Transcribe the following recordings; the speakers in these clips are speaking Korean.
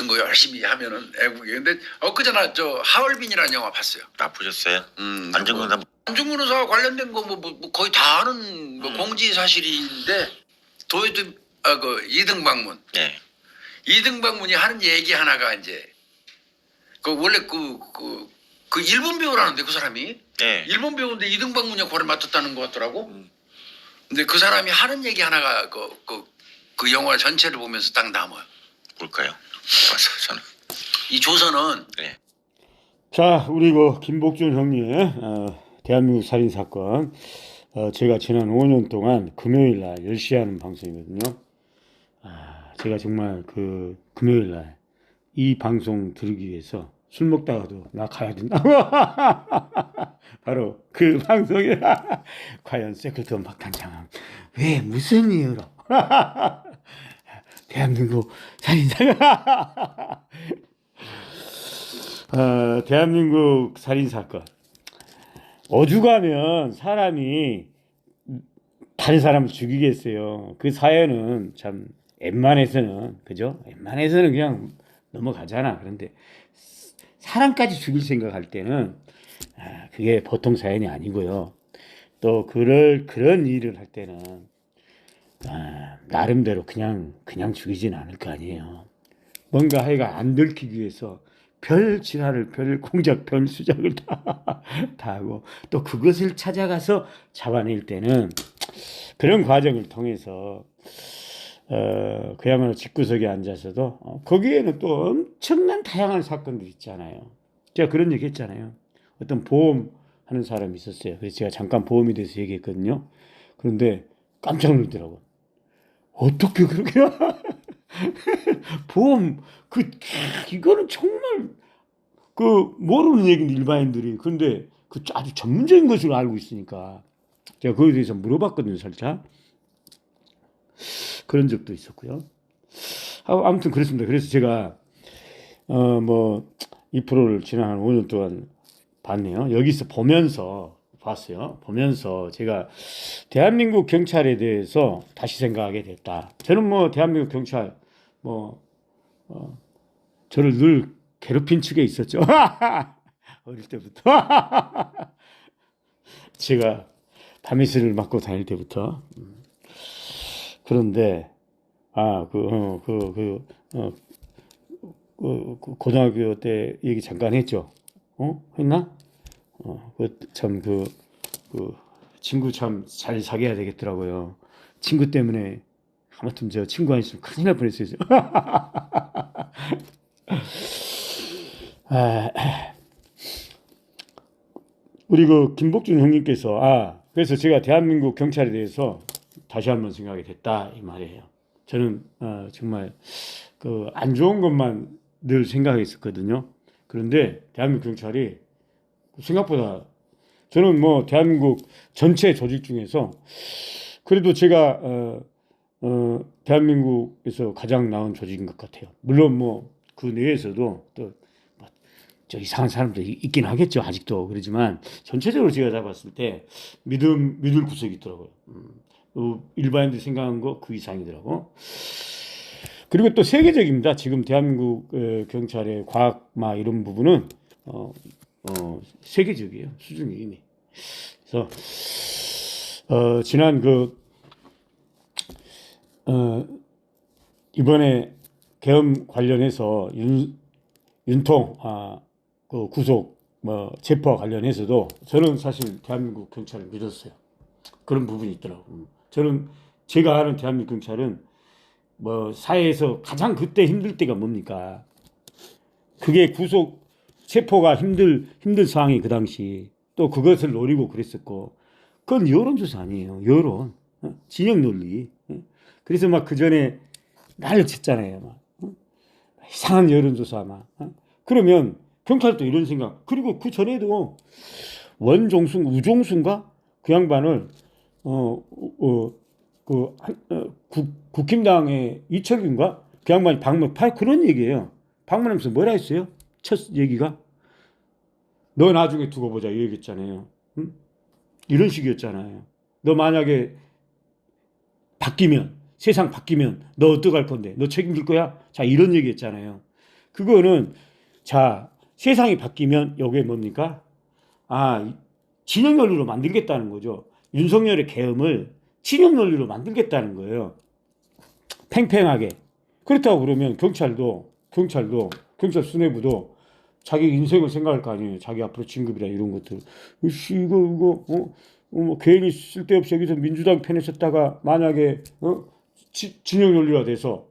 같은 거 열심히 하면은 애국이. 근데 엊그제나 저 하얼빈이라는 영화 봤어요. 보셨어요? 안중근 사 안중근 의사 관련된 거 뭐 거의 다 아는 뭐 공지 사실인데 도요토 그 이등방문. 네. 이등방문이 하는 얘기 하나가 이제 그 원래 그 일본 배우라는데 그 사람이 네. 일본 배우인데 이등방문 역할을 맡았다는 것 같더라고. 근데 그 사람이 하는 얘기 하나가 그 영화 전체를 보면서 딱 남아요. 뭘까요? 봤어 저는. 이 조선은 네. 자, 우리 그 김복준 형님의 대한민국 살인 사건, 제가 지난 5년 동안 금요일 날 10시에 하는 방송이거든요. 제가 정말 그 금요일 날 이 방송 들으기 위해서 술 먹다가도 나 가야 된다. 바로 그 방송에 과연 세클턴 박단장은 왜 무슨 이유로 대한민국 살인사건 대한민국 살인사건 오죽하면 사람이 다른 사람을 죽이겠어요. 그 사연은 참 웬만해서는 그죠? 웬만해서는 그냥 넘어가잖아. 그런데 사람까지 죽일 생각할 때는 그게 보통 사연이 아니고요. 또 그런 일을 할 때는 나름대로 그냥 죽이진 않을 거 아니에요. 뭔가 하여가 안 들키기 위해서 별 진화를, 별 공작, 별 수작을 다 하고 또 그것을 찾아가서 잡아낼 때는 그런 과정을 통해서 그야말로 집구석에 앉아서도 거기에는 또 엄청난 다양한 사건들이 있잖아요. 제가 그런 얘기 했잖아요. 어떤 보험하는 사람이 있었어요. 그래서 제가 잠깐 보험에 대해서 얘기했거든요. 그런데 깜짝 놀더라고요. 어떻게 그렇게 보험 이거는 정말 모르는 얘기인데 일반인들이. 근데 아주 전문적인 것으로 알고 있으니까 제가 거기에 대해서 물어봤거든요. 살짝 그런 적도 있었고요. 아무튼 그렇습니다. 그래서 제가 이 프로를 지난 한 5년 동안 봤네요. 여기서 보면서 봤어요. 보면서 제가 대한민국 경찰에 대해서 다시 생각하게 됐다. 저는 대한민국 경찰 저를 늘 괴롭힌 측에 있었죠. 어릴 때부터. 제가 밤이슬을 맡고 다닐 때부터. 그런데 고등학교 때 얘기 잠깐 했죠. 했나? 친구 참 잘 사귀어야 되겠더라고요. 친구 때문에 아무튼 저 친구 안 있으면 큰일 날 뻔했어요. 우리 김복준 형님께서 그래서 제가 대한민국 경찰에 대해서 다시 한번 생각이 됐다 이 말이에요. 저는 정말 안 좋은 것만 늘 생각했었거든요. 그런데 대한민국 경찰이 생각보다 저는 대한민국 전체 조직 중에서 그래도 제가 대한민국에서 가장 나은 조직인 것 같아요. 물론 그 내에서도 또 저 이상한 사람들이 있긴 하겠죠. 아직도 그러지만 전체적으로 제가 잡았을 때 믿을 구석이 있더라고요. 일반인들이 생각한 거 그 이상이더라고. 그리고 또 세계적입니다. 지금 대한민국 경찰의 과학 이런 부분은 세계적이에요. 수준이 이미. 그래서 지난 이번에 계엄 관련해서 윤통 구속 체포와 관련해서도 저는 사실 대한민국 경찰을 믿었어요. 그런 부분이 있더라고요. 저는 제가 아는 대한민국 경찰은 사회에서 가장 그때 힘들 때가 뭡니까? 그게 구속 체포가 힘들 상황이 그 당시 또 그것을 노리고 그랬었고 그건 여론조사 아니에요. 여론 진영 논리. 그래서 그 전에 난리 쳤잖아요. 이상한 여론조사 그러면 경찰도 이런 생각. 그리고 그 전에도 원종순 우종순가 그 양반을 국힘당의 이철규인가 그 양반이 그런 얘기예요. 방문하면서 뭐라 했어요? 첫 얘기가 너 나중에 두고 보자 이 얘기했잖아요. 응? 이런 식이었잖아요. 너 만약에 세상 바뀌면 너 어떡할 건데? 너 책임질 거야? 자, 이런 얘기했잖아요. 그거는 자 세상이 바뀌면 이게 뭡니까? 진영 논리로 만들겠다는 거죠. 윤석열의 계엄을 진영 논리로 만들겠다는 거예요. 팽팽하게. 그렇다고 그러면 경찰 수뇌부도 자기 인생을 생각할 거 아니에요. 자기 앞으로 진급이라 이런 것들. 뭐 괜히 쓸데없이 여기서 민주당 편에 섰다가 만약에 진영 논리화 돼서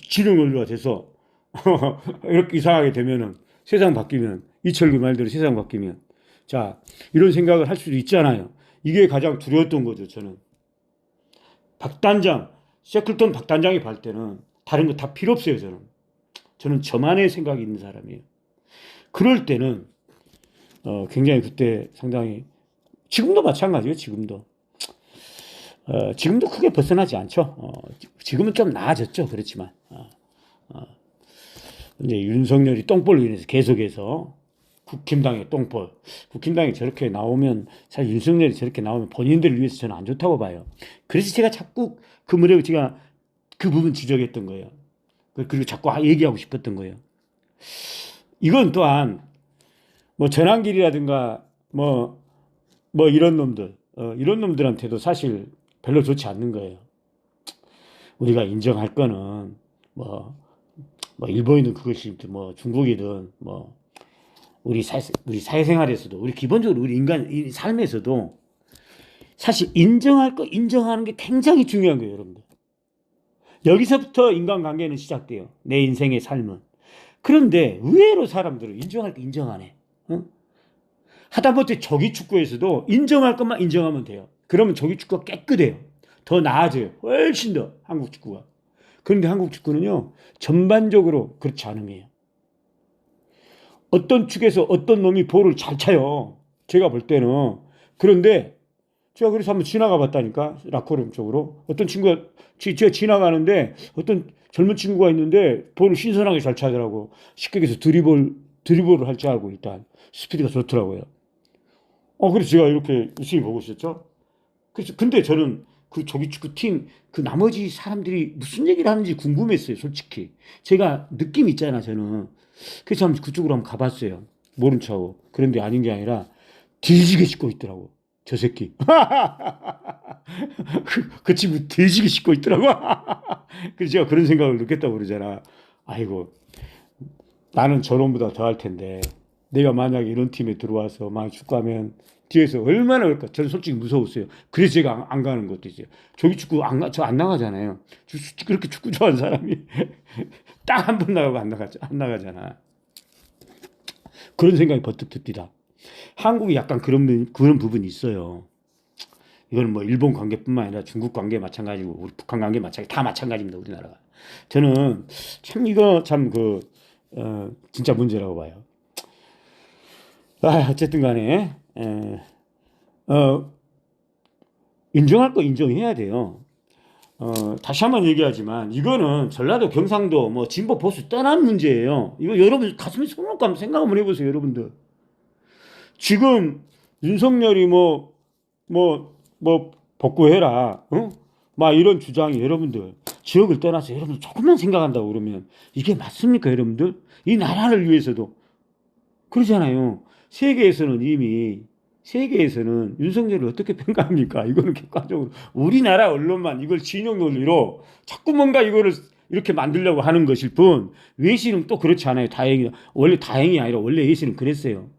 진영 논리화 돼서 이렇게 이상하게 되면은 세상 바뀌면 이철규 말대로 세상 바뀌면 자 이런 생각을 할 수도 있잖아요. 이게 가장 두려웠던 거죠. 저는 박단장 셰클턴 박단장이 볼 때는 다른 거 다 필요 없어요. 저는 저만의 생각이 있는 사람이에요. 그럴 때는 굉장히 그때 상당히 지금도 마찬가지예요. 지금도 크게 벗어나지 않죠. 지금은 좀 나아졌죠. 그렇지만 이제 윤석열이 똥볼로 인해서 계속해서 국힘당의 똥볼, 국힘당이 저렇게 나오면 사실 윤석열이 저렇게 나오면 본인들을 위해서 저는 안 좋다고 봐요. 그래서 제가 자꾸 그 무렵에 제가 그 부분 지적했던 거예요. 그리고 자꾸 얘기하고 싶었던 거예요. 이건 또한 뭐 전환길이라든가 뭐 이런 놈들한테도 사실 별로 좋지 않는 거예요. 우리가 인정할 거는 뭐 일본이든 그것이든 뭐 중국이든 뭐 우리 사회생활에서도 우리 기본적으로 우리 인간 삶에서도 사실 인정할 거 인정하는 게 굉장히 중요한 거예요, 여러분들. 여기서부터 인간관계는 시작돼요. 내 인생의 삶은. 그런데 의외로 사람들은 인정할 거 인정 안 해. 하다못해 조기축구에서도 인정할 것만 인정하면 돼요. 그러면 조기축구가 깨끗해요. 더 나아져요. 훨씬 더 한국 축구가. 그런데 한국 축구는요. 전반적으로 그렇지 않음이에요. 어떤 축에서 어떤 놈이 볼을 잘 차요. 제가 볼 때는. 그런데 제가 그래서 한번 지나가 봤다니까. 라커룸 쪽으로. 어떤 친구가 제가 지나가는데 어떤 젊은 친구가 있는데 볼을 신선하게 잘 차더라고. 쉽게 얘기해서 드리블을 할 줄 알고 일단 스피드가 좋더라고요. 그래서 제가 이렇게 열심히 보고 있었죠. 그래서 근데 저는 그 조기축구 팀 그 나머지 사람들이 무슨 얘기를 하는지 궁금했어요. 솔직히 제가 느낌 있잖아 저는. 그래서 그쪽으로 한번 가봤어요. 모른 척하고. 그런데 아닌 게 아니라 뒤지게 씻고 있더라고. 저 새끼. 그 친구 뒤지게 씻고 있더라고. 그래서 제가 그런 생각을 느꼈다고 그러잖아. 아이고 나는 저놈보다 더 할 텐데 내가 만약에 이런 팀에 들어와서 막 축구하면 뒤에서 얼마나 그럴까. 저는 솔직히 무서웠어요. 그래서 제가 안 가는 것도 있어요. 조기축구 저 안 나가잖아요. 그렇게 축구 좋아하는 사람이 딱 한 번 나가고 안 나가잖아. 그런 생각이 버뜩 듭니다. 한국이 약간 그런 부분이 있어요. 이건 뭐 일본 관계뿐만 아니라 중국 관계 마찬가지고 우리 북한 관계 다 마찬가지입니다. 우리나라가. 저는 참 이거 참 진짜 문제라고 봐요. 어쨌든 간에 인정할 거 인정해야 돼요. 다시 한번 얘기하지만 이거는 전라도 경상도 뭐 진보 보수 떠난 문제예요. 이거 여러분 가슴에 손 얹고 한번 생각 한번 해보세요. 여러분들 지금 윤석열이 뭐 복구해라 막 이런 주장이 여러분들 지역을 떠나서 여러분 조금만 생각한다고 그러면 이게 맞습니까? 여러분들 이 나라를 위해서도 그러잖아요. 세계에서는 윤석열을 어떻게 평가합니까? 이거는 객관적으로 우리나라 언론만 이걸 진영 논리로 자꾸 뭔가 이거를 이렇게 만들려고 하는 것일 뿐 외신은 또 그렇지 않아요. 원래 다행이 아니라 원래 외신은 그랬어요.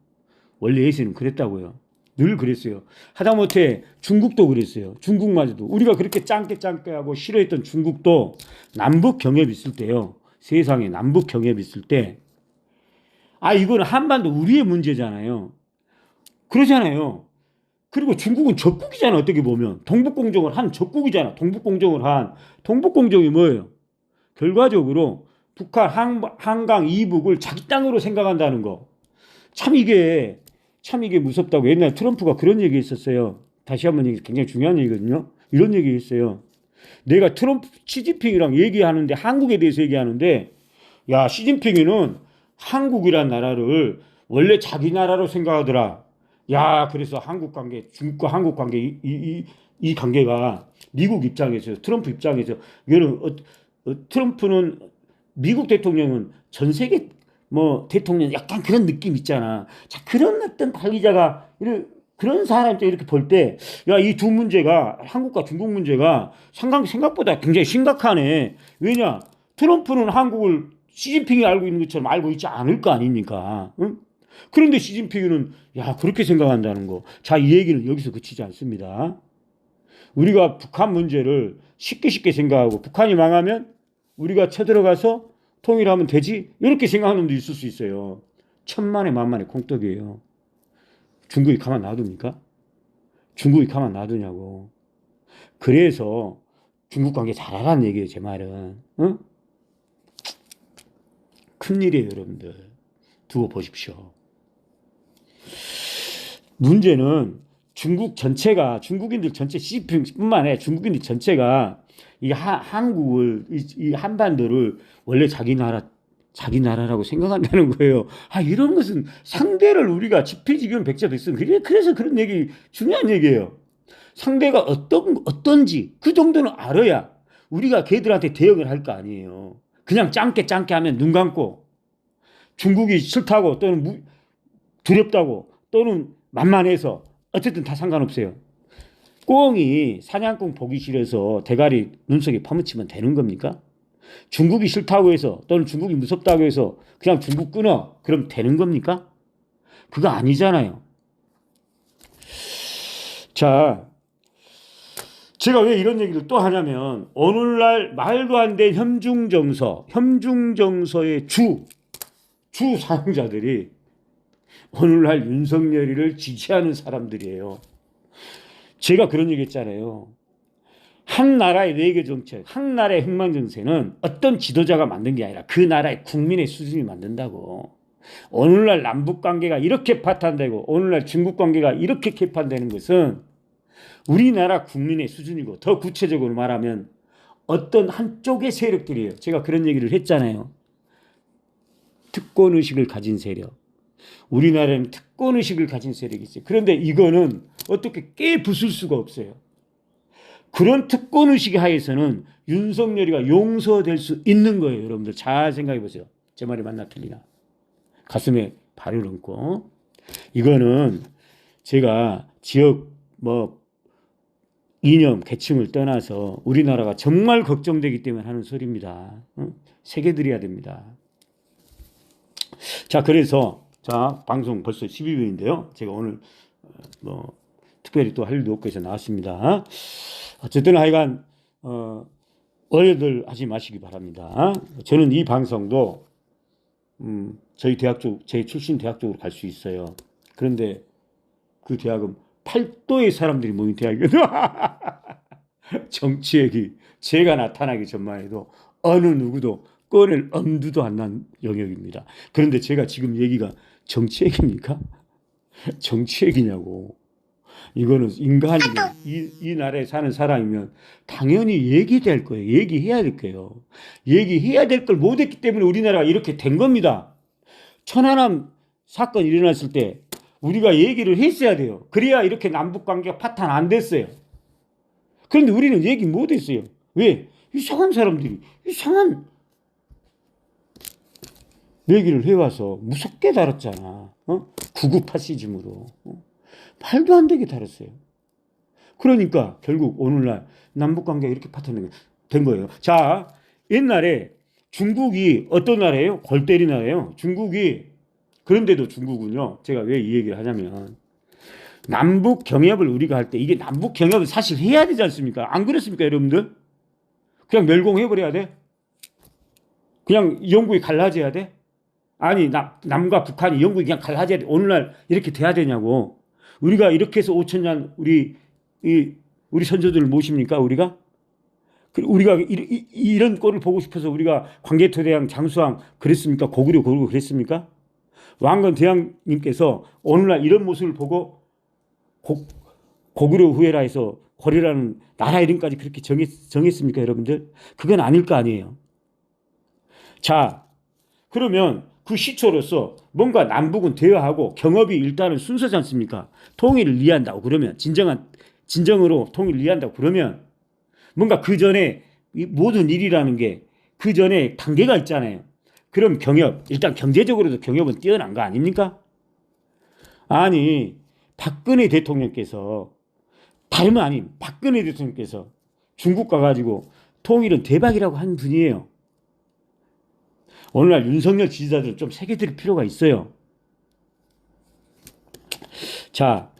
원래 외신은 그랬다고요. 늘 그랬어요. 하다못해 중국도 그랬어요. 중국마저도 우리가 그렇게 짱깨하고 싫어했던 중국도 남북 경협 있을 때요. 세상에 남북 경협 있을 때 이거는 한반도 우리의 문제잖아요. 그러잖아요. 그리고 중국은 적국이잖아. 어떻게 보면 동북공정을 한 적국이잖아. 동북공정이 뭐예요? 결과적으로 북한 한강 이북을 자기 땅으로 생각한다는 거. 참 이게 무섭다고. 옛날 트럼프가 그런 얘기 했었어요. 다시 한번 얘기, 굉장히 중요한 얘기거든요. 이런 얘기 했어요. 내가 시진핑이랑 얘기하는데 한국에 대해서 얘기하는데 야 시진핑이는 한국이란 나라를 원래 자기 나라로 생각하더라. 야 그래서 중국과 한국 관계 이 관계가 미국 입장에서 트럼프 입장에서 이거는 트럼프는 미국 대통령은 전 세계 뭐 대통령 약간 그런 느낌 있잖아. 자, 그런 어떤 관리자가 그런 사람 때 이렇게 볼 때, 야, 이 두 문제가 한국과 중국 문제가 생각보다 굉장히 심각하네. 왜냐? 트럼프는 한국을 시진핑이 알고 있는 것처럼 알고 있지 않을 거 아닙니까? 응? 그런데 시진핑은 야, 그렇게 생각한다는 거. 자, 이 얘기는 여기서 그치지 않습니다. 우리가 북한 문제를 쉽게 생각하고 북한이 망하면 우리가 쳐들어가서 통일하면 되지? 이렇게 생각하는 놈도 있을 수 있어요. 천만에 만만의 콩떡이에요. 중국이 가만 놔둡니까? 중국이 가만 놔두냐고. 그래서 중국 관계 잘하라는 얘기예요, 제 말은. 응? 큰일이에요, 여러분들. 두고 보십시오. 문제는 중국 전체가, 중국인들 전체, 시진핑뿐만 아니라 중국인들 전체가 이 한국을, 이 한반도를 원래 자기 나라라고 생각한다는 거예요. 아, 이런 것은 상대를 우리가 지피지기는 백자백승. 그래서 그런 얘기, 중요한 얘기예요. 상대가 어떤지 그 정도는 알아야 우리가 걔들한테 대응을 할 거 아니에요. 그냥 짱게 하면 눈 감고 중국이 싫다고 또는 두렵다고 또는 만만해서 어쨌든 다 상관없어요. 꽁이 사냥꾼 보기 싫어서 대가리 눈속에 파묻히면 되는 겁니까? 중국이 싫다고 해서 또는 중국이 무섭다고 해서 그냥 중국 끊어 그럼 되는 겁니까? 그거 아니잖아요. 자, 제가 왜 이런 얘기를 또 하냐면 오늘날 말도 안 된 협중정서의 주 사용자들이 오늘날 윤석열이를 지지하는 사람들이에요. 제가 그런 얘기 했잖아요. 한 나라의 외교 정책, 한 나라의 흥망 정세는 어떤 지도자가 만든 게 아니라 그 나라의 국민의 수준이 만든다고. 오늘날 남북 관계가 이렇게 파탄되고 오늘날 중국 관계가 이렇게 개판되는 것은 우리나라 국민의 수준이고 더 구체적으로 말하면 어떤 한쪽의 세력들이에요. 제가 그런 얘기를 했잖아요. 특권의식을 가진 세력. 우리나라에는 특권의식을 가진 세력이 있어요. 그런데 이거는 어떻게 깨부술 수가 없어요. 그런 특권의식 하에서는 윤석열이가 용서될 수 있는 거예요. 여러분들 잘 생각해 보세요. 제 말이 맞나 틀리나. 가슴에 발을 얹고. 이거는 제가 지역 이념, 계층을 떠나서 우리나라가 정말 걱정되기 때문에 하는 소리입니다. 새겨드려야 됩니다. 자, 그래서 방송 벌써 12분인데요. 제가 오늘 특별히 또 할 일도 없고 해서 나왔습니다. 어쨌든 하여간 오해들 하지 마시기 바랍니다. 저는 이 방송도 저희 대학 쪽, 제 출신 대학 쪽으로 갈 수 있어요. 그런데 그 대학은 팔도의 사람들이 모인 대학이거든요. 정치액이 제가 나타나기 전만 해도 어느 누구도 꺼낼 엄두도 안 난 영역입니다. 그런데 제가 지금 얘기가 정치액입니까? 정치액이냐고. 이거는 인간이 이 나라에 사는 사람이면 당연히 얘기될 거예요. 얘기해야 될 거예요. 얘기해야 될 걸 못했기 때문에 우리나라가 이렇게 된 겁니다. 천안함 사건 일어났을 때 우리가 얘기를 했어야 돼요. 그래야 이렇게 남북관계가 파탄 안 됐어요. 그런데 우리는 얘기 못했어요. 왜? 이상한 사람들이 이상한 얘기를 해와서 무섭게 다뤘잖아. 구구 파시즘으로. 말도 안 되게 다뤘어요. 그러니까 결국 오늘날 남북관계가 이렇게 파탄된 거예요. 자, 옛날에 중국이 어떤 나라예요? 골 때리 나라예요. 중국이. 그런데도 중국은요. 제가 왜 이 얘기를 하냐면 남북 경협을 우리가 할 때 이게 남북 경협을 사실 해야 되지 않습니까? 안 그렇습니까, 여러분들? 그냥 멸공해버려야 돼? 그냥 영국이 갈라져야 돼? 아니, 남과 북한이 영국이 그냥 갈라져야 돼? 오늘날 이렇게 돼야 되냐고. 우리가 이렇게 해서 5천년 우리 선조들을 모십니까, 우리가? 우리가 이런 꼴을 보고 싶어서 우리가 광개토대왕 장수왕 그랬습니까? 고구려 그랬습니까? 왕건 대왕님께서 오늘날 이런 모습을 보고 고구려 후예라 해서 고려라는 나라 이름까지 그렇게 정했습니까, 여러분들? 그건 아닐 거 아니에요. 자, 그러면 그 시초로서 뭔가 남북은 대화하고 경협이 일단은 순서지 않습니까? 통일을 이해한다고 그러면 진정으로 통일을 이해한다고 그러면 뭔가 그 전에 이 모든 일이라는 게 그 전에 단계가 있잖아요. 그럼 경협, 일단 경제적으로도 경협은 뛰어난 거 아닙니까? 아니, 박근혜 대통령께서, 다름은 아닌 박근혜 대통령께서 중국 가가지고 통일은 대박이라고 한 분이에요. 오늘날 윤석열 지지자들 좀 새겨들 필요가 있어요. 자,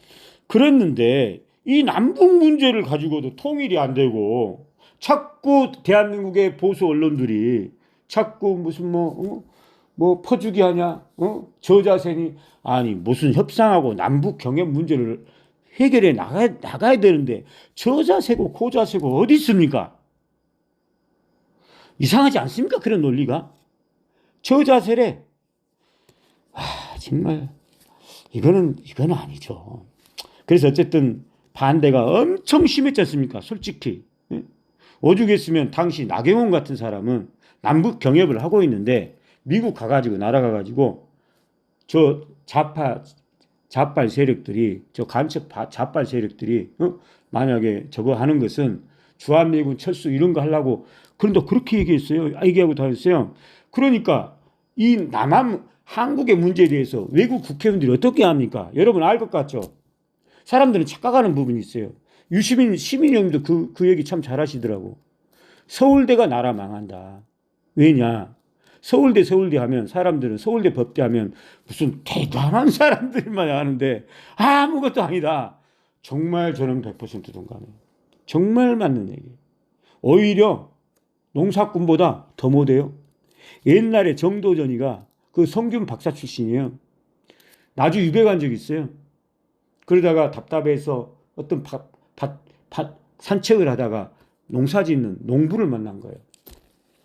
그랬는데 이 남북 문제를 가지고도 통일이 안 되고 자꾸 대한민국의 보수 언론들이 자꾸 무슨 뭐 퍼주기 하냐, 저자세니, 아니 무슨 협상하고 남북 경협 문제를 해결해 나가야 되는데 저자세고 고자세고 어디 있습니까? 이상하지 않습니까? 그런 논리가 저자세래. 정말 이거는 아니죠. 그래서 어쨌든 반대가 엄청 심했지 않습니까? 솔직히 오죽했으면 당시 나경원 같은 사람은 남북 경협을 하고 있는데 미국 가가지고 날아가가지고 저 좌빨 세력들이 저 간첩 좌빨 세력들이 만약에 저거 하는 것은 주한미군 철수 이런 거 하려고 그런데 그렇게 얘기했어요. 얘기하고 다녔어요. 그러니까 이 한국의 문제에 대해서 외국 국회의원들이 어떻게 합니까? 여러분 알 것 같죠? 사람들은 착각하는 부분이 있어요. 유시민 시민형님도 그 얘기 참 잘하시더라고. 서울대가 나라 망한다. 왜냐? 서울대 하면 사람들은 서울대 법대 하면 무슨 대단한 사람들만 하는데 아무것도 아니다. 정말 저는 100% 동감해요. 정말 맞는 얘기예요. 오히려 농사꾼보다 더 못해요. 옛날에 정도전이가 그 성균 박사 출신이에요. 나주 유배 간 적 있어요. 그러다가 답답해서 어떤 산책을 하다가 농사 짓는 농부를 만난 거예요.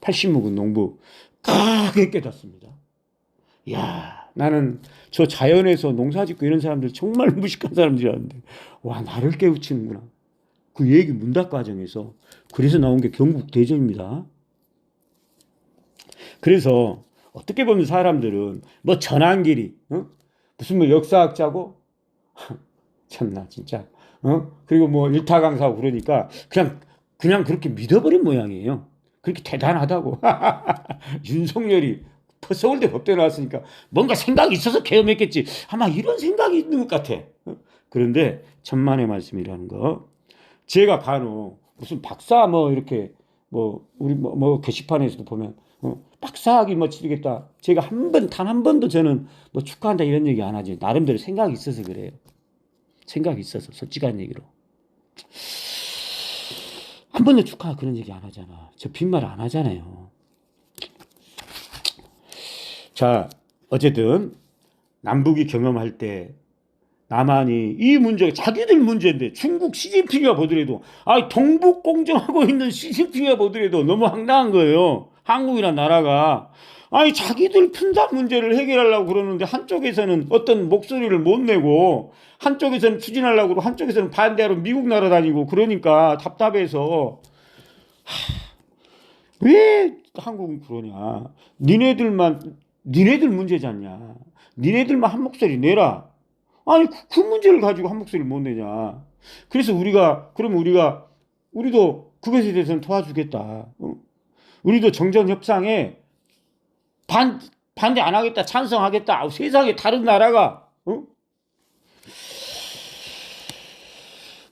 80묵은 농부. 크게 깨닫습니다. 이야, 나는 저 자연에서 농사 짓고 이런 사람들 정말 무식한 사람들이라는데 와, 나를 깨우치는구나. 그 얘기 문답 과정에서 그래서 나온 게 경국대전입니다. 그래서 어떻게 보면 사람들은 뭐 전환길이 무슨 뭐 역사학자고 참나 진짜 그리고 뭐 일타 강사고 그러니까 그냥 그렇게 믿어버린 모양이에요. 그렇게 대단하다고. 윤석열이 서울대 법대 나왔으니까 뭔가 생각이 있어서 개엄했겠지. 아마 이런 생각이 있는 것 같아. 그런데 천만의 말씀이라는 거. 제가 간혹 무슨 박사 뭐 이렇게 뭐 우리 뭐 게시판에서도 보면 박사학위 뭐 치르겠다. 제가 단 한 번도 저는 뭐 축하한다 이런 얘기 안 하지. 나름대로 생각이 있어서 그래요. 생각이 있어서 솔직한 얘기로. 한 번도 축하 그런 얘기 안 하잖아. 저 빈말 안 하잖아요. 자, 어쨌든 남북이 경험할 때 남한이 이 문제가 자기들 문제인데 중국 시진핑이가 보더라도 동북 공정하고 있는 시진핑이가 보더라도 너무 황당한 거예요. 한국이란 나라가 자기들 분단 문제를 해결하려고 그러는데 한쪽에서는 어떤 목소리를 못 내고 한쪽에서는 추진하려고 그러고 한쪽에서는 반대하러 미국 날아다니고 그러니까 답답해서 왜 한국은 그러냐. 니네들 문제잖냐. 니네들만 한 목소리 내라. 그 문제를 가지고 한 목소리를 못 내냐. 그래서 우리도 그것에 대해서는 도와주겠다. 우리도 정전협상에 반대 안 하겠다. 찬성하겠다. 세상에 다른 나라가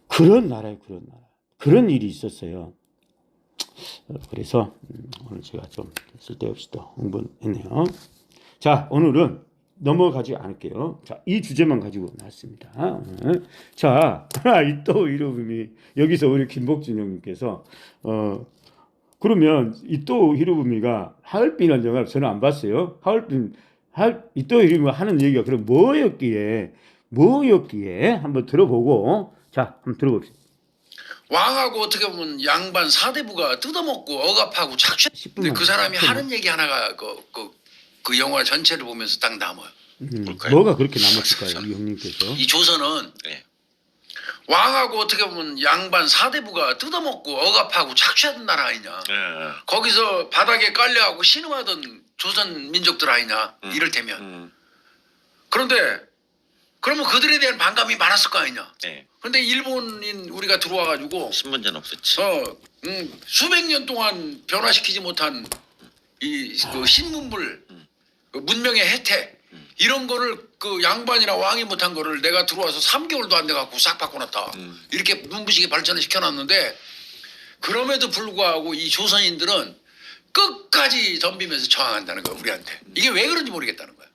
그런 나라예요. 그런 일이 있었어요. 그래서 오늘 제가 좀 쓸데없이 또 흥분했네요. 자, 오늘은 넘어가지 않을게요. 자, 이 주제만 가지고 나왔습니다. 자, 또 히로부미 여기서 우리 김복준 형님께서 그러면 이또 히로부미가 하얼빈이라는 영화를 저는 안 봤어요. 이또 히로부미가 하는 얘기가 그럼 뭐였기에 한번 들어보고 자, 한번 들어봅시다. 왕하고 어떻게 보면 양반 사대부가 뜯어먹고 억압하고 착취. 근데 그 사람이 하는 얘기 하나가 그 영화 전체를 보면서 딱 남아요. 뭐가 그렇게 남았을까요, 우리 형님께서? 이 조선은 네. 왕하고 어떻게 보면 양반 사대부가 뜯어먹고 억압하고 착취하던 나라 아니냐. 거기서 바닥에 깔려하고 신음하던 조선 민족들 아니냐. 이를테면. 그런데 그러면 그들에 대한 반감이 많았을 거 아니냐. 네. 그런데 일본인 우리가 들어와가지고 신문제는 없었지. 수백 년 동안 변화시키지 못한 그 신문물, 그 문명의 혜택 이런 거를 그 양반이나 왕이 못한 거를 내가 들어와서 3개월도 안 돼 갖고 싹 바꿔놨다. 이렇게 눈부시게 발전을 시켜놨는데 그럼에도 불구하고 이 조선인들은 끝까지 덤비면서 저항한다는 거야 우리한테. 이게 왜 그런지 모르겠다는 거야.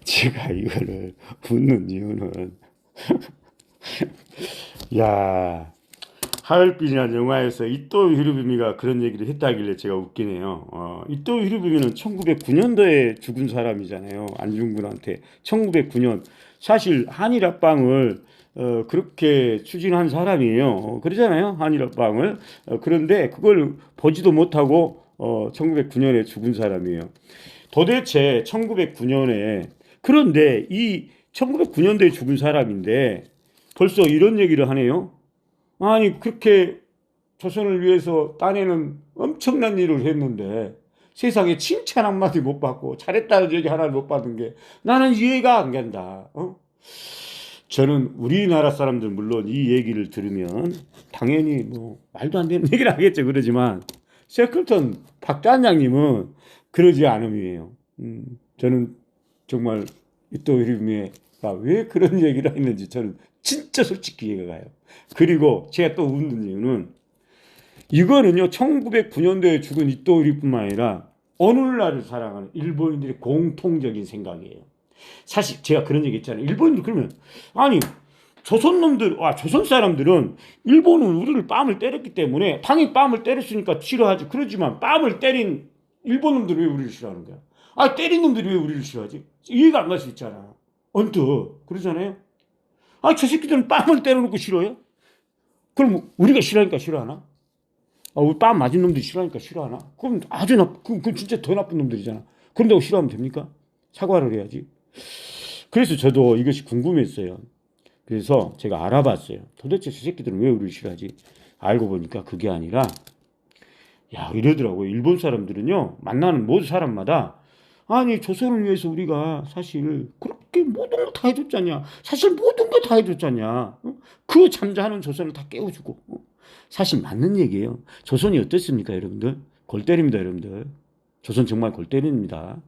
제가 이거를 웃는 이유는 야 하얼빈이라는 영화에서 이토 히로부미가 그런 얘기를 했다길래 제가 웃기네요. 이토 히로부미는 1909년도에 죽은 사람이잖아요. 안중근한테 1909년 사실 한일합방을 그렇게 추진한 사람이에요. 그러잖아요. 한일합방을. 그런데 그걸 보지도 못하고 1909년에 죽은 사람이에요. 도대체 1909년에 그런데 이 1909년도에 죽은 사람인데 벌써 이런 얘기를 하네요. 아니 그렇게 조선을 위해서 딴에는 엄청난 일을 했는데 세상에 칭찬 한마디 못 받고 잘했다는 얘기 하나 못 받은 게 나는 이해가 안 간다. 저는 우리나라 사람들 물론 이 얘기를 들으면 당연히 뭐 말도 안 되는 얘기를 하겠죠. 그러지만 세클턴 박단장님은 그러지 않음이에요. 저는 정말 이토 히로부미가 왜 그런 얘기를 했는지 저는 진짜 솔직히 이해가 가요. 그리고 제가 또 웃는 이유는 이거는요 1909년도에 죽은 이토 히로부미뿐만 아니라 오늘날을 살아가는 일본인들의 공통적인 생각이에요. 사실 제가 그런 얘기 했잖아요. 일본인들 그러면 아니 조선 사람들은 일본은 우리를 뺨을 때렸기 때문에 당연히 뺨을 때렸으니까 싫어하지. 그러지만 뺨을 때린 일본 놈들이 왜 우리를 싫어하는 거야? 아 때린 놈들이 왜 우리를 싫어하지? 이해가 안 갈 수 있잖아. 언뜻 그러잖아요. 아 저 새끼들은 뺨을 때려놓고 싫어요? 그럼 우리가 싫어하니까 싫어하나? 우리 뺨 맞은 놈들이 싫어하니까 싫어하나? 그럼 그럼 진짜 더 나쁜 놈들이잖아. 그런다고 싫어하면 됩니까? 사과를 해야지. 그래서 저도 이것이 궁금했어요. 그래서 제가 알아봤어요. 도대체 저 새끼들은 왜 우리를 싫어하지? 알고 보니까 그게 아니라 이러더라고요. 일본 사람들은요 만나는 모든 사람마다 아니 조선을 위해서 우리가 사실 그렇게 모든 거 다 해줬잖냐. 사실 모든 거 다 해줬잖냐. 그 잠자는 조선을 다 깨워주고. 사실 맞는 얘기예요. 조선이 어떻습니까 여러분들? 골 때립니다 여러분들. 조선 정말 골 때립니다.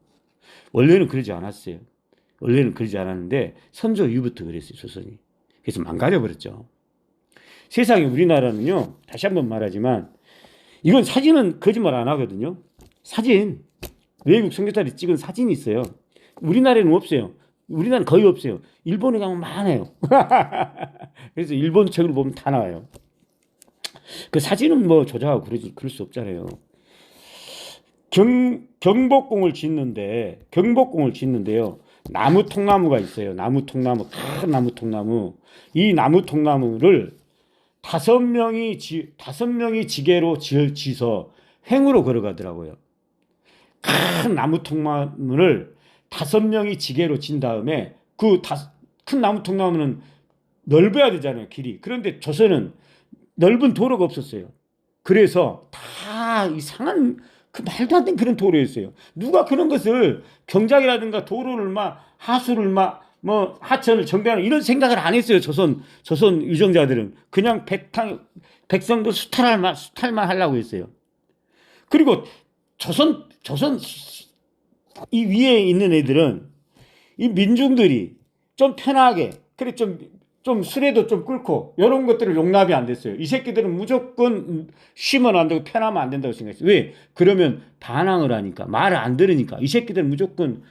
원래는 그러지 않았어요. 원래는 그러지 않았는데 선조 이후부터 그랬어요 조선이. 그래서 망가져버렸죠. 세상에 우리나라는요 다시 한번 말하지만 이건 사진은 거짓말 안 하거든요. 사진 외국 선교사들이 찍은 사진이 있어요. 우리나라에는 없어요. 우리나라는 거의 없어요. 일본에 가면 많아요. 그래서 일본 책을 보면 다 나와요. 그 사진은 뭐 조작하고 그럴 수 없잖아요. 경복궁을 짓는데요. 나무 통나무가 있어요. 나무 통나무, 큰 나무 통나무. 이 나무 통나무를 5명이 지게로 지서 횡으로 걸어가더라고요. 큰 나무 통나무를 5명이 지게로 진 다음에 큰 나무 통나무는 넓어야 되잖아요, 길이. 그런데 조선은 넓은 도로가 없었어요. 그래서 다 이상한 그 말도 안 되는 그런 도로였어요. 누가 그런 것을 경작이라든가 도로를 하수를 하천을 정비하는 이런 생각을 안 했어요. 조선 유정자들은 그냥 백성들 수탈만 하려고 했어요. 그리고 조선 이 위에 있는 애들은 이 민중들이 좀 편하게 그래 좀 술에도 좀 끓고 이런 것들을 용납이 안 됐어요. 이 새끼들은 무조건 쉬면 안 되고 편하면 안 된다고 생각했어요. 왜? 그러면 반항을 하니까 말을 안 들으니까 이 새끼들은 무조건.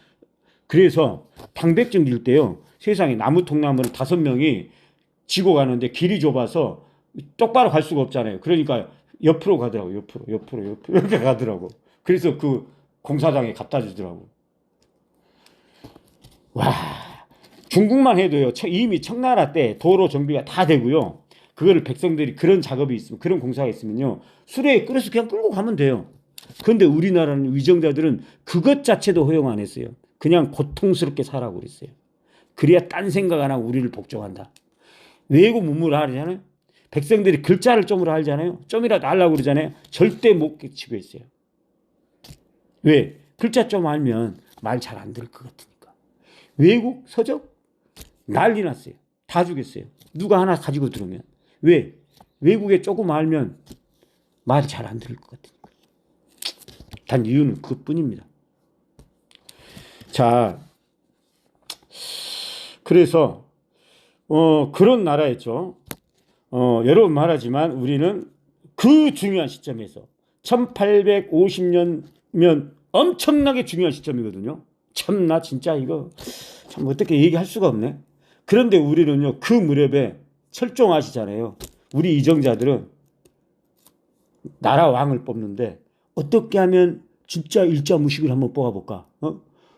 그래서 당백정 질 때요 세상에 나무 통나무를 5명이 지고 가는데 길이 좁아서 똑바로 갈 수가 없잖아요. 그러니까 옆으로 가더라고. 옆으로 이렇게 가더라고. 그래서 그 공사장에 갖다 주더라고. 와, 중국만 해도요 이미 청나라 때 도로 정비가 다 되고요. 그거를 백성들이 그런 작업이 있으면 그런 공사가 있으면요 수레에 끌어서 그냥 끌고 가면 돼요. 그런데 우리나라는 위정자들은 그것 자체도 허용 안 했어요. 그냥 고통스럽게 살라고 그랬어요. 그래야 딴 생각 안 하고 우리를 복종한다. 외국 문물을 하잖아요. 백성들이 글자를 좀으로 알잖아요. 좀이라도 알라고 그러잖아요. 절대 못 끼치고 있어요. 왜? 글자 좀 알면 말 잘 안 들을 것 같으니까. 외국 서적 난리 났어요. 다 죽였어요. 누가 하나 가지고 들어오면. 왜? 외국에 조금 알면 말이 잘 안 들을 것 같으니까. 단 이유는 그것뿐입니다. 자, 그래서 그런 나라였죠. 여러 번 말하지만 우리는 그 중요한 시점에서 1850년면 엄청나게 중요한 시점이거든요. 참나 진짜 이거 참 어떻게 얘기할 수가 없네. 그런데 우리는요 그 무렵에 철종하시잖아요. 우리 이정자들은 나라 왕을 뽑는데 어떻게 하면 진짜 일자무식을 한번 뽑아볼까?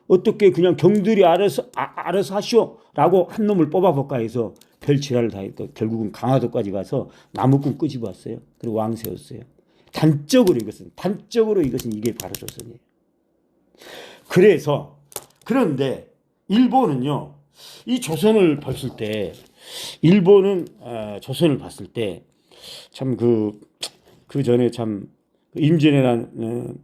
어떻게 그냥 경들이 알아서 하시오라고 한 놈을 뽑아볼까 해서 별 지랄을 다 했고 결국은 강화도까지 가서 나무꾼 끄집어 왔어요. 그리고 왕 세웠어요. 단적으로 이것은 이게 바로 조선이에요. 그래서 그런데 일본은요 이 조선을 봤을 때 조선을 봤을 때 참 그 전에 참 임진왜란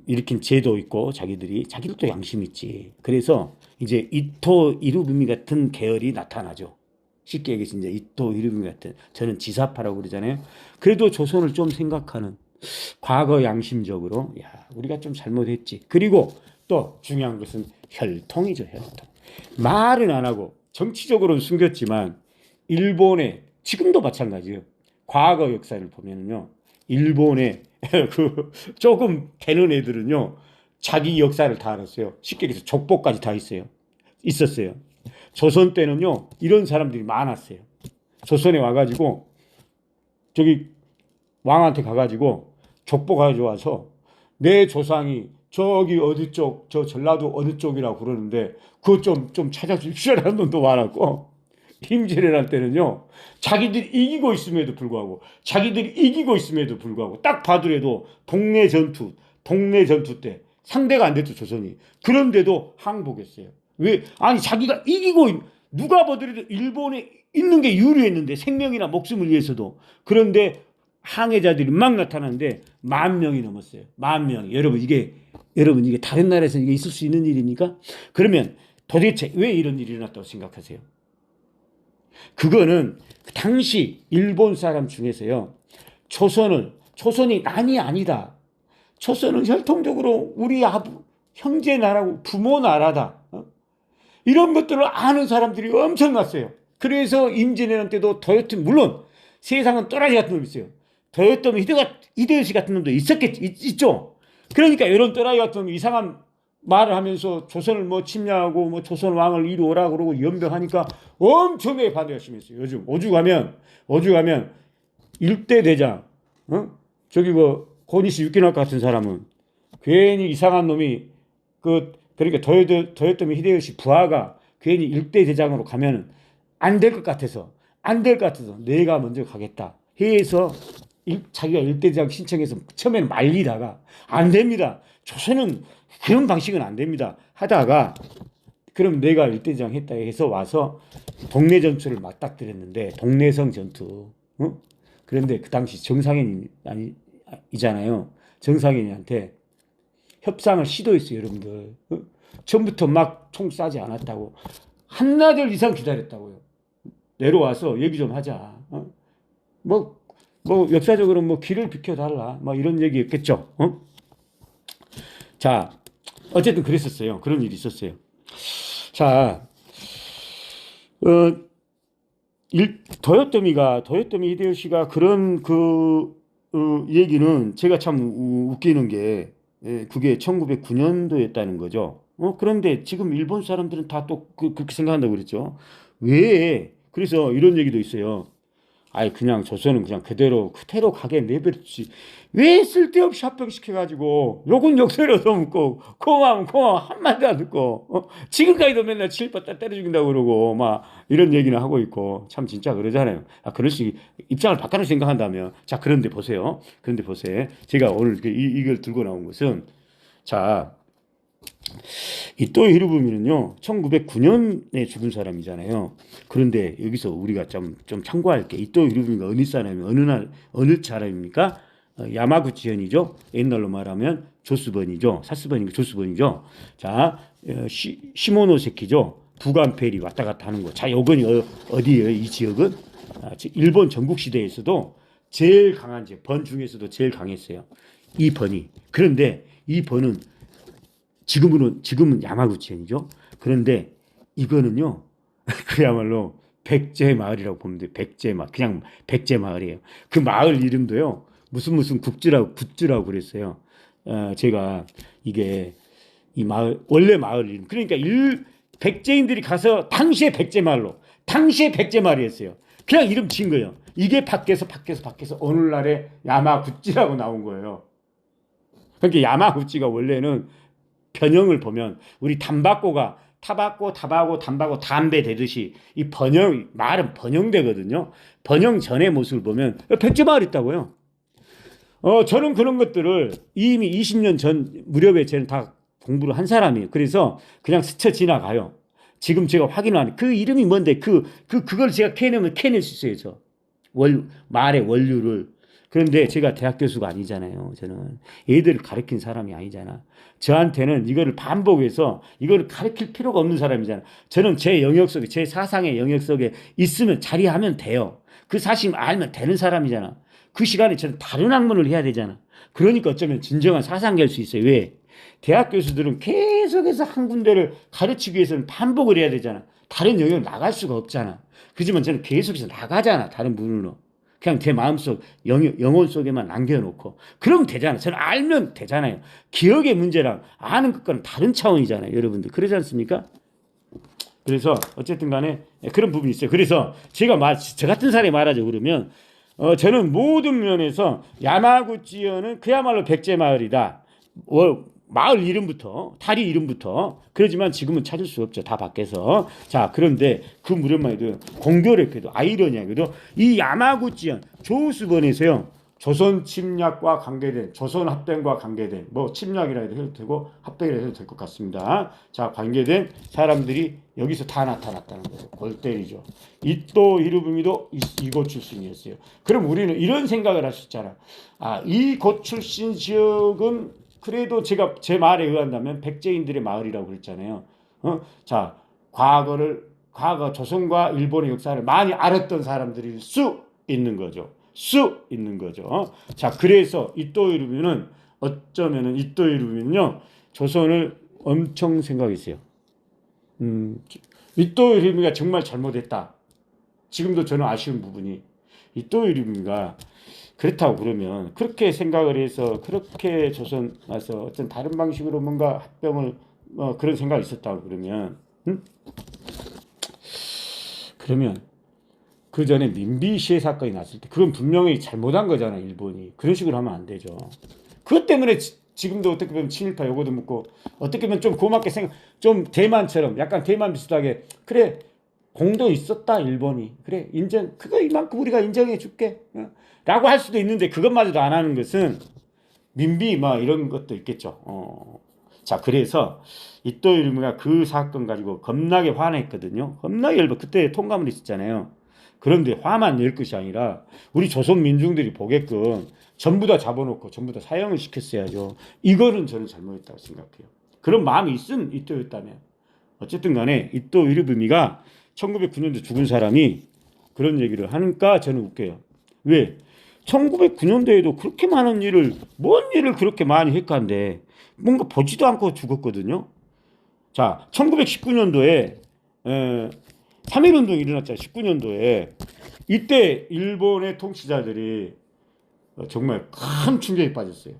일으킨 제도 있고 자기들도 양심 있지. 그래서 이제 이토 히로부미 같은 계열이 나타나죠. 쉽게 얘기해서 이제 이토 히로부미 같은 저는 지사파라고 그러잖아요. 그래도 조선을 좀 생각하는 과거 양심적으로 야 우리가 좀 잘못했지. 그리고 또 중요한 것은 혈통이죠. 혈통. 말은 안 하고 정치적으로는 숨겼지만 일본의 지금도 마찬가지예요. 과거 역사를 보면은요. 일본의 그 조금 되는 애들은요. 자기 역사를 다 알았어요. 쉽게 얘기해서 족보까지 다 있었어요. 조선 때는요. 이런 사람들이 많았어요. 조선에 와가지고 저기 왕한테 가가지고 족보 가져와서 내 조상이 저기 어디 쪽, 저 전라도 어느 쪽이라고 그러는데 그거 좀 찾아주시라는 놈도 많았고 임진왜란 때는요 자기들이 이기고 있음에도 불구하고 딱 봐더라도 동네 전투 때 상대가 안 됐죠 조선이. 그런데도 항복했어요. 왜? 아니 자기가 이기고 누가 보더라도 일본에 있는 게 유리했는데 생명이나 목숨을 위해서도. 그런데 항해자들이 막 나타나는데 10,000명이 넘었어요. 10,000명. 여러분 이게 다른 나라에서 이게 있을 수 있는 일입니까? 그러면 도대체 왜 이런 일이 일어났다고 생각하세요? 그거는 당시 일본 사람 중에서요. 조선이 난이 아니다. 조선은 혈통적으로 우리 형제 나라고 부모 나라다. 이런 것들을 아는 사람들이 엄청났어요. 그래서 임진왜란 때도 도요토미 물론 세상은 또라이 같은 놈이 있어요. 도요토미 히데요시 같은 놈도 있죠. 그러니까 이런 또라이 같은 놈이 이상한 말을 하면서 조선을 뭐 침략하고 뭐 조선 왕을 이루어라 그러고 연병하니까 엄청나게 반대 열심히 했어요. 요즘 오죽하면 일대 대장 저기 뭐 고니시 유키나카 같은 사람은 괜히 이상한 놈이 그러니까 도요토미 히데요시 부하가 괜히 일대 대장으로 가면 안 될 것 같아서 내가 먼저 가겠다 해서 자기가 일대 대장 신청해서 처음에는 말리다가 안 됩니다. 조선은 그런 방식은 안 됩니다. 하다가 그럼 내가 일대장 했다 해서 와서 동네 전투를 맞닥뜨렸는데 동네성 전투. 그런데 그 당시 정상인이잖아요. 정상인한테 협상을 시도했어요, 여러분들. 처음부터 막 총 쏴지 않았다고. 한나절 이상 기다렸다고요. 내려와서 얘기 좀 하자. 뭐 역사적으로 뭐 길을 비켜달라. 뭐 이런 얘기였겠죠. 자, 어쨌든 그랬었어요. 그런 일이 있었어요. 자, 도요토미 히데요시가 그런 얘기는 제가 참 웃기는 게 그게 1909년도였다는 거죠. 그런데 지금 일본 사람들은 다 또 그렇게 생각한다고 그랬죠. 왜? 그래서 이런 얘기도 있어요. 아이 그냥 조선은 그냥 그대로 가게 내버렸지. 왜 쓸데없이 합병시켜가지고 욕은 욕설어서 묻고 고마움 한마디도 안 듣고 지금까지도 맨날 칠ပတ်때려 죽인다고 그러고 막 이런 얘기는 하고 있고 참 진짜 그러잖아요. 그럴 수 입장을 바꿔서 생각한다면 자 그런데 보세요. 제가 오늘 이걸 들고 나온 것은 자 이토 히로부미는요 1909년에 죽은 사람이잖아요. 그런데 여기서 우리가 좀 참고할 게 이토 히로부미가 어느 사람입니까? 야마구치현이죠. 옛날로 말하면 조스번이죠. 사스번이죠. 조스번이죠. 자 시모노세키죠. 부관페리 왔다 갔다 하는 거. 자, 요건 어디예요? 이 지역은 일본 전국 시대에서도 제일 강한 지역, 번 중에서도 제일 강했어요. 이 번이. 그런데 이 번은 지금은 야마구치현이죠. 그런데 이거는요, 그야말로 백제 마을이라고 보면 돼요. 백제 마을, 그냥 백제 마을이에요. 그 마을 이름도요, 무슨 굿즈라고 그랬어요. 제가 이게 이 마을 원래 마을 이름, 그러니까 백제인들이 가서 당시에 백제 마을이었어요. 그냥 이름 지은 거예요. 이게 밖에서 오늘날의 야마구치라고 나온 거예요. 그러니까 야마구치가 원래는 변형을 보면 우리 타바코, 담배 되듯이 이 말은 번영되거든요. 번영 전의 모습을 보면 백제 마을 있다고요. 저는 그런 것들을 이미 20년 전 무렵에 저는 다 공부를 한 사람이에요. 그래서 그냥 스쳐 지나가요. 지금 제가 확인을 하는 그 이름이 뭔데 그걸 제가 캐낼 수 있어요. 말의 원류를. 그런데 제가 대학 교수가 아니잖아요. 저는 애들을 가르친 사람이 아니잖아. 저한테는 이거를 반복해서 이거를 가르칠 필요가 없는 사람이잖아. 저는 제 영역 속에, 제 사상의 영역 속에 있으면 자리하면 돼요. 그 사실 알면 되는 사람이잖아. 그 시간에 저는 다른 학문을 해야 되잖아. 그러니까 어쩌면 진정한 사상가일 수 있어요. 왜? 대학 교수들은 계속해서 한 군데를 가르치기 위해서는 반복을 해야 되잖아. 다른 영역을 나갈 수가 없잖아. 그렇지만 저는 계속해서 나가잖아. 다른 분으로. 그냥 제 마음속 영혼 속에만 남겨놓고 그러면 되잖아. 저는 알면 되잖아요. 기억의 문제랑 아는 것과는 다른 차원이잖아요. 여러분들 그러지 않습니까? 그래서 어쨌든 간에 그런 부분이 있어요. 그래서 저 같은 사람이 말하자 그러면 저는 모든 면에서 야마구치현은 그야말로 백제 마을이다. 마을 이름부터, 다리 이름부터. 그러지만 지금은 찾을 수 없죠. 다 밖에서. 자, 그런데 그 무렵만 해도 공교롭게도 아이러니하게도 이 야마구치현 조수번에서요. 조선 침략과 관계된, 조선 합병과 관계된, 뭐 침략이라 해도 되고 합병이라 해도 될 것 같습니다. 자, 관계된 사람들이 여기서 다 나타났다는 거예요. 골 때리죠. 이또 히로부미도 이곳 출신이었어요. 그럼 우리는 이런 생각을 할 수 있잖아. 이곳 출신 지역은 그래도 제가 제 말에 의한다면 백제인들의 마을이라고 그랬잖아요. 자, 과거 조선과 일본의 역사를 많이 알았던 사람들일 수 있는 거죠. 자, 그래서 이또 히로부미는 어쩌면은 이또 히로부미는요 조선을 엄청 생각했어요. 이또 히로부미가 정말 잘못했다. 지금도 저는 아쉬운 부분이 이또 히로부미가 그렇다고 그러면 그렇게 생각을 해서 그렇게 조선 와서 어떤 다른 방식으로 뭔가 합병을 그런 생각이 있었다고 그러면 그러면 그 전에 민비 시해 사건이 났을 때 그건 분명히 잘못한 거잖아요. 일본이 그런 식으로 하면 안 되죠. 그것 때문에 지금도 어떻게 보면 친일파 요거도 묻고 어떻게 보면 좀 고맙게 좀 대만처럼 약간 대만 비슷하게 그래 공도 있었다 일본이 그래 그거 이만큼 우리가 인정해 줄게 라고 할 수도 있는데 그것마저도 안 하는 것은 민비 이런 것도 있겠죠. 자, 그래서 이또 히로부미가 그 사건 가지고 겁나게 화냈거든요. 겁나게 그때 통감을 있었잖아요. 그런데 화만 낼 것이 아니라 우리 조선 민중들이 보게끔 전부 다 잡아놓고 전부 다 사형을 시켰어야죠. 이거는 저는 잘못했다고 생각해요. 그런 마음이 있은 이또였다면 어쨌든 간에 이또 히로부미가 1909년도에 죽은 사람이 그런 얘기를 하니까 저는 웃겨요. 왜? 1909년도에도 그렇게 많은 뭔 일을 그렇게 많이 했간데 뭔가 보지도 않고 죽었거든요. 자, 1919년도에 3.1운동이 일어났잖아요. 19년도에 이때 일본의 통치자들이 정말 큰 충격에 빠졌어요.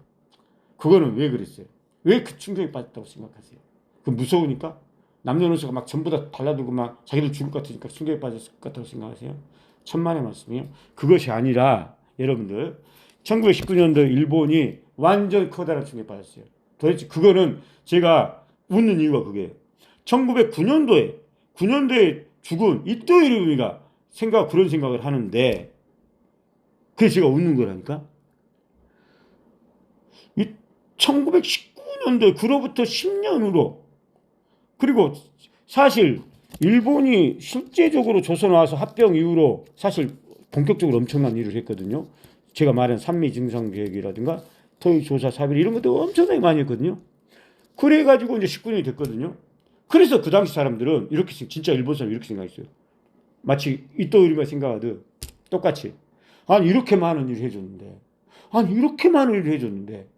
그거는 왜 그랬어요? 왜 그 충격에 빠졌다고 생각하세요? 그 무서우니까? 남녀노소가 막 전부 다 달라들고 막 자기들 죽을 것 같으니까 충격에 빠졌을 것 같다고 생각하세요? 천만의 말씀이에요. 그것이 아니라 여러분들 1919년도 일본이 완전 커다란 충격에 빠졌어요. 도대체 그거는 제가 웃는 이유가 그게 1909년도에 죽은 이또 히로부미가 그런 생각을 하는데 그게 제가 웃는 거라니까. 1919년도에 그로부터 10년 후로 그리고 사실 일본이 실제적으로 조선 와서 합병 이후로 사실 본격적으로 엄청난 일을 했거든요. 제가 말한 산미 증상 계획이라든가 토의 조사 사별 이런 것도 엄청나게 많이 했거든요. 그래가지고 이제 19년이 됐거든요. 그래서 그 당시 사람들은 이렇게 진짜 일본 사람 이렇게 생각했어요. 마치 이토우리가 생각하듯 똑같이 아니 이렇게 많은 일을 해줬는데 아니 이렇게 많은 일을 해줬는데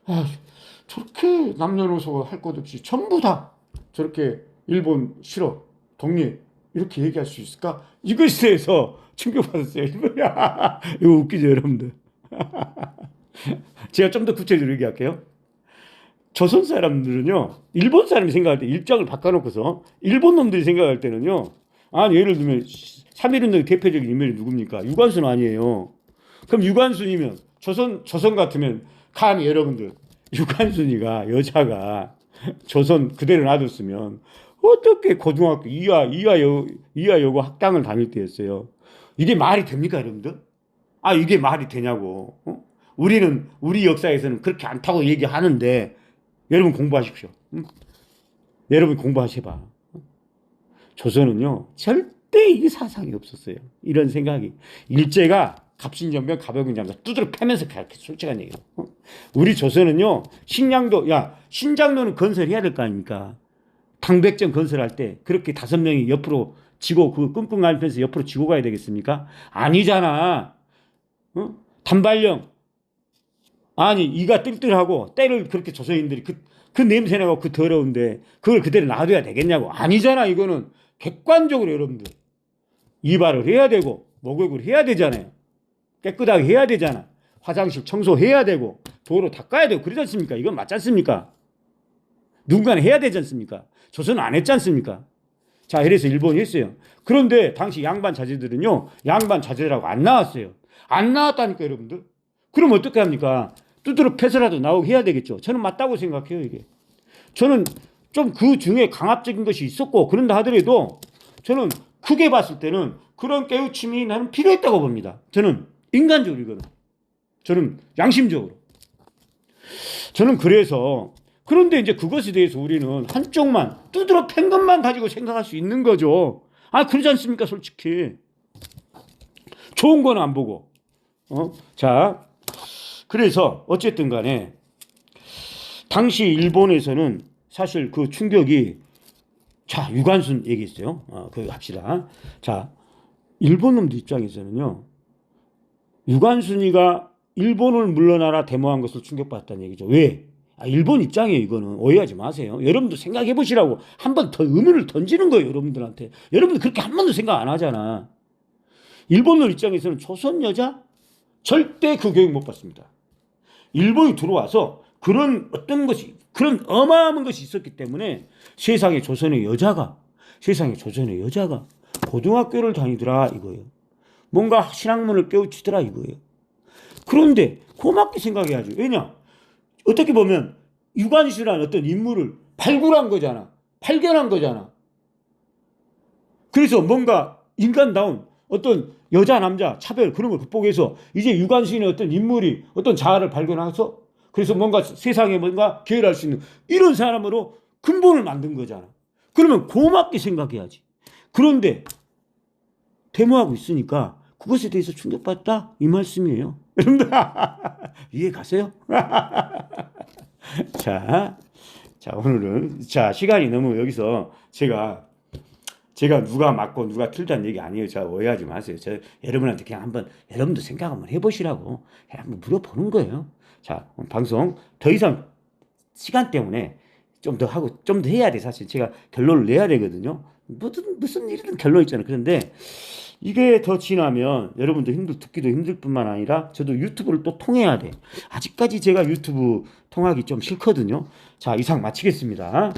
아 저렇게 남녀노소 할 것 없이 전부 다 저렇게 일본 싫어 독립 이렇게 얘기할 수 있을까? 이것에 대해서 충격받았어요. 이거 웃기죠 여러분들. 제가 좀 더 구체적으로 얘기할게요. 조선 사람들은요 일본 사람이 생각할 때 입장을 바꿔놓고서 일본 놈들이 생각할 때는요 아니 예를 들면 3.1운동의 대표적인 인물이 누굽니까? 유관순 아니에요. 그럼 유관순이면 조선 같으면 감히 여러분들 유관순이가 여자가 조선 그대로 놔뒀으면 어떻게 고등학교 이하여고 학당을 다닐 때였어요. 이게 말이 됩니까 여러분들? 아 이게 말이 되냐고. 우리는 우리 역사에서는 그렇게 않다고 얘기하는데 여러분 공부하십시오. 여러분 공부하셔봐. 조선은요 절대 이 사상이 없었어요. 이런 생각이 일제가 갑신정변 가보군장사 두드러 패면서 그렇게 솔직한 얘기로. 우리 조선은요 신장로는 건설해야 될 거 아닙니까? 당백정 건설할 때 그렇게 5명이 옆으로 지고 그 끙끙 앓면서 옆으로 지고 가야 되겠습니까? 아니잖아. 단발령 아니 이가 뜰뜰하고 때를 그렇게 조선인들이 그 냄새나고 그 더러운데 그걸 그대로 놔둬야 되겠냐고. 아니잖아. 이거는 객관적으로 여러분들 이발을 해야 되고 목욕을 해야 되잖아요. 깨끗하게 해야 되잖아. 화장실 청소해야 되고 도로 닦아야 되고 그러지 않습니까? 이건 맞지 않습니까? 누군가는 해야 되지 않습니까? 조선은 안 했지 않습니까? 자 이래서 일본이 했어요. 그런데 당시 양반 자제들은요 양반 자제라고 안 나왔어요. 안 나왔다니까 여러분들. 그럼 어떻게 합니까? 두드러 패서라도 나오게 해야 되겠죠. 저는 맞다고 생각해요. 이게 저는 좀 그 중에 강압적인 것이 있었고 그런다 하더라도 저는 크게 봤을 때는 그런 깨우침이 나는 필요했다고 봅니다. 저는 인간적으로 이거는 저는 양심적으로 저는 그래서 그런데 이제 그것에 대해서 우리는 한쪽만 두드러 팬 것만 가지고 생각할 수 있는 거죠. 아 그러지 않습니까? 솔직히 좋은 건 안 보고 자 그래서 어쨌든 간에 당시 일본에서는 사실 그 충격이 자 유관순 얘기했어요. 그거 합시다. 자 일본 놈들 입장에서는요 유관순이가 일본을 물러나라 데모한 것을 충격받았다는 얘기죠. 왜? 일본 입장이에요. 이거는 오해하지 마세요. 여러분도 생각해 보시라고 한 번 더 의문을 던지는 거예요. 여러분들한테. 여러분들 그렇게 한 번도 생각 안 하잖아. 일본들 입장에서는 조선 여자 절대 그 교육 못 받습니다. 일본이 들어와서 그런 어떤 것이 그런 어마어마한 것이 있었기 때문에 세상에 조선의 여자가 고등학교를 다니더라 이거예요. 뭔가 신학문을 깨우치더라 이거예요. 그런데 고맙게 생각해야죠. 왜냐? 어떻게 보면 유관순이라는 어떤 인물을 발굴한 거잖아. 발견한 거잖아. 그래서 뭔가 인간다운 어떤 여자 남자 차별 그런 걸 극복해서 이제 유관순의 어떤 인물이 어떤 자아를 발견해서 그래서 뭔가 세상에 뭔가 기여할 수 있는 이런 사람으로 근본을 만든 거잖아. 그러면 고맙게 생각해야지. 그런데 데모하고 있으니까 그것에 대해서 충격받다 이 말씀이에요. 여러분들 이해 가세요? 자 오늘은 시간이 너무 여기서 제가 누가 맞고 누가 틀다는 얘기 아니에요. 자 오해하지 마세요. 여러분한테 그냥 한번 여러분도 생각 한번 해보시라고 그냥 한번 물어보는 거예요. 자 방송 더 이상 시간 때문에 좀 더 하고 좀 더 해야 돼. 사실 제가 결론을 내야 되거든요. 무슨 일이든 결론 있잖아요. 그런데 이게 더 지나면 여러분도 듣기도 힘들 뿐만 아니라 저도 유튜브를 또 통해야 돼. 아직까지 제가 유튜브 통하기 좀 싫거든요. 자 이상 마치겠습니다.